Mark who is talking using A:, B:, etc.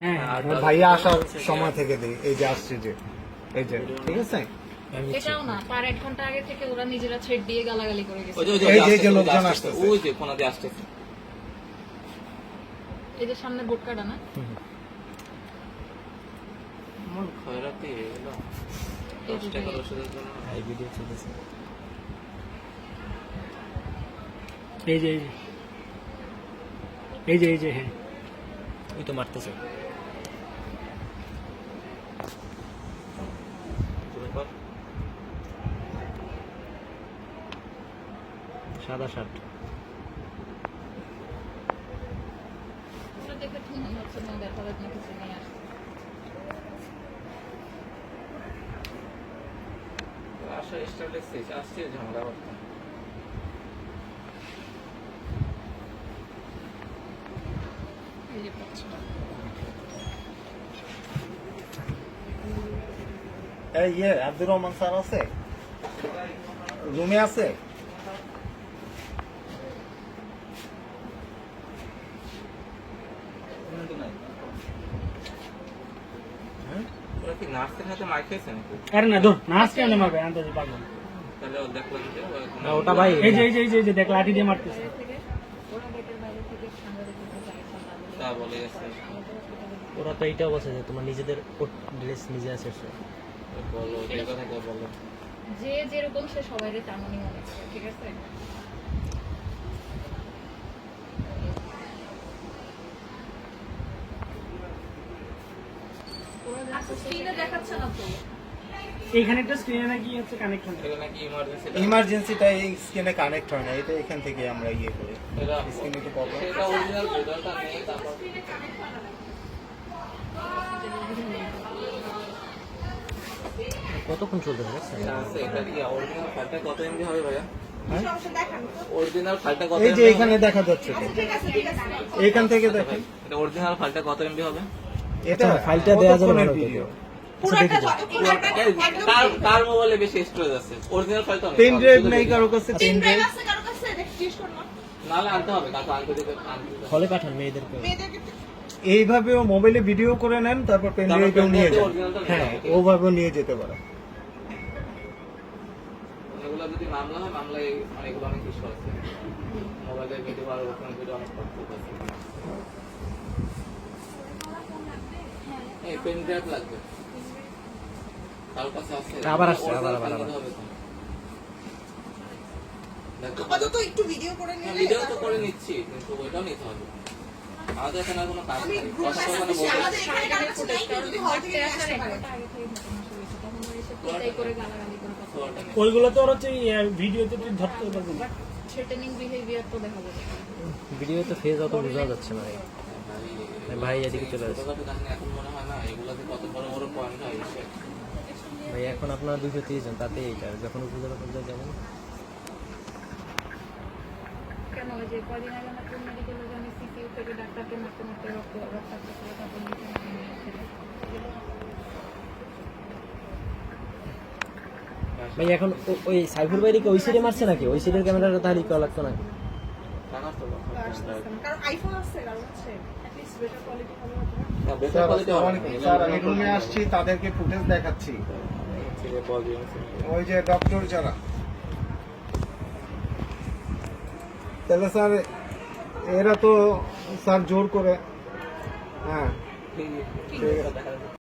A: হ্যাঁ
B: ভাইয়া আসার সময় থেকে দিই, এই যে আসছে যে এই যে, ঠিক আছে।
C: এটাও না, তার 1 ঘন্টা আগে থেকে ওরা নিজেরা থ্রেড দিয়ে গালাগালি করে গেছে।
B: এই যে লোকজন আসতেছে,
D: ওই যে কোনা দিয়ে আসতেছে।
C: এই যে সামনে বোর্ড কাটা না,
D: মন খয়রাতে এলো।
C: এই যে
D: 10 টাকা ওষুধের জন্য
A: এই ভিডিও চলতেছে। এই যে হ্যাঁ ওই তো মারতেছে। সাদা শার্ট।
C: ওটা দেখে ঠিক মনে হচ্ছে না দেখা যাচ্ছে না কিছু নিয়ে আসছে।
D: আশা স্টারলেস আসছে ঝামেলা করতে।
C: এই যে পাচ্ছি
B: এই আব্দুর রহমান স্যার আছে রুমে আছে?
D: ওরা কি নার্সের হাতে মার খেয়েছে নাকি?
A: আরে না দূর নাচ কেন মারবে আন্দাজে পাগল।
D: তাহলে ও দেখলাম যে
A: না ওটা ভাই এই যে দেখ লাঠি দিয়ে মারতেছে।
C: থেকে ওরা গেটের বাইরে থেকে সাংবাদিক দিতে
D: তা বলে গেছে।
A: ওরা তো এইটাও বলছে যে তোমার নিজেদের ড্রেস নিজে আছে।
D: বলো এই কথাটা বলো।
C: যে যেরকম সে সবাইরে তেমনই মনে করে, ঠিক আছে। স্ক্রিনে দেখাচ্ছে না তো,
A: এইখানে একটা স্ক্রিনে নাকি হচ্ছে কানেকশন।
D: এটা নাকি ইমার্জেন্সি।
B: ইমার্জেন্সিটা এই স্ক্রিনে কানেক্ট হয় না, এটা এখান থেকে আমরা ইয়ে করি।
D: এটা
B: স্ক্রিনে একটু প্রবলেম।
D: এটা অরিজিনাল ভিডিওটা নেই তারপর
A: কতক্ষণ চলতে থাকে?
D: এটা আছে। এটা কি অরিজিনাল ফাইলটা কত এমবি হবে ভাইয়া? অরিজিনাল ফাইলটা কত
B: এই যে
D: MB
B: এখানে
D: হবে?
B: দেখা যাচ্ছে তো। এইখান থেকে দেখেন
D: এটা অরিজিনাল ফাইলটা কত এমবি হবে?
B: এটা
A: ফাইলটা দেওয়া যাবে না
B: ভিডিও।
D: তার মোবাইলে বেশি স্টোরেজ আছে। অরিজিনাল ফাইলটা অনেক
B: পেন
D: কম,
B: ড্রাইভ
D: শুধু
B: নেই
D: video।
B: কারো কাছে? পেন ড্রাইভ
D: নাহলে আনতে হবে, কাকু আনতে দিতে আনতে দিতে।
A: হলে পাঠান মেয়েদেরকে।
B: এইভাবেও মোবাইলে ভিডিও করে নেন, তারপর পেন ড্রাইভেও নিয়ে যান।
D: originalটা নিয়ে
B: হ্যাঁ,
D: যান।
B: ওভাবেও নিয়ে যেতে পারে।
D: এগুলো যদি মামলা হয়, মামলায় মানে এগুলো অনেক কিছু আছে। মোবাইলে ভিডিও আর ওখানে ভিডিও অনেক পার্থক্য আছে। এই পেন ড্রাইভ লাগবে। কার কাছে আছে?
A: আবার আসছে, আবার।
D: নিতে হবে তো। দেখো,
E: আপাতত একটু ভিডিও করে
D: হ্যাঁ,
E: নিলে
D: ভিডিও তো করে নিচ্ছি, কিন্তু ওইটাও নিতে হবে। আমাদের এখানে আর কোনো কাজ নেই। কথা তো মানে বলতে
E: আমাদের এখানে কারো কাছে নাই, কেউ যদি হল থেকে নিয়ে আসতে পারে।
C: আগে থেকে ঘটনা শুরু হয়েছে, তখন ওরা এসে পিটাই করে গালাগালি করে কথা বলে।
A: ওইগুলো তো ওর হচ্ছে ভিডিওতে তুই ধরতে পারবি না।
C: থ্রেটেনিং বিহেভিয়ার তো দেখা যাবে।
A: ভিডিওতে ফেজ অত বোঝা যাচ্ছে না ভাই। এদিকে চলে আসছে
D: ছোটখাটো কাহিনী এখন মনে হয় না, এগুলোতে কত বড় বড় পয়েন্ট হয় এসে।
A: ভাই। এখন আপনারা 230 জন, তাতে এইটা যখন উপজেলা পর্যায়ে যাবেন।
C: কেন ওই যে কদিন আগে আমরা কোন মেডিকেলে জানি সিসিউ থেকে ডাক্তারকে মারতে মারতে রক্তাক্ত করে তারপর নিচে নামিয়ে নিয়েছিল।
A: ভাই এখন ওই সাইফুর বাইরে কি ওই সাইডে মারছে নাকি? ওই সাইডের ক্যামেরাটা তাহলে কল লাগতো নাকি?
D: টাকা তো
E: কারণ আইফোন আছে, কারণ হচ্ছে at least better quality হবে না।
D: না, বেটার
B: স্যার,
D: কোয়ালিটি
B: আসসালামু
D: হবে না।
B: আলাইকুম। স্যার, আমি রুমে আসছি, তাদেরকে ফুটেজ দেখাচ্ছি। ওই যে ডক্টর যারা, তাহলে স্যার এরা তো স্যার জোর করে, হ্যাঁ
D: ঠিক আছে।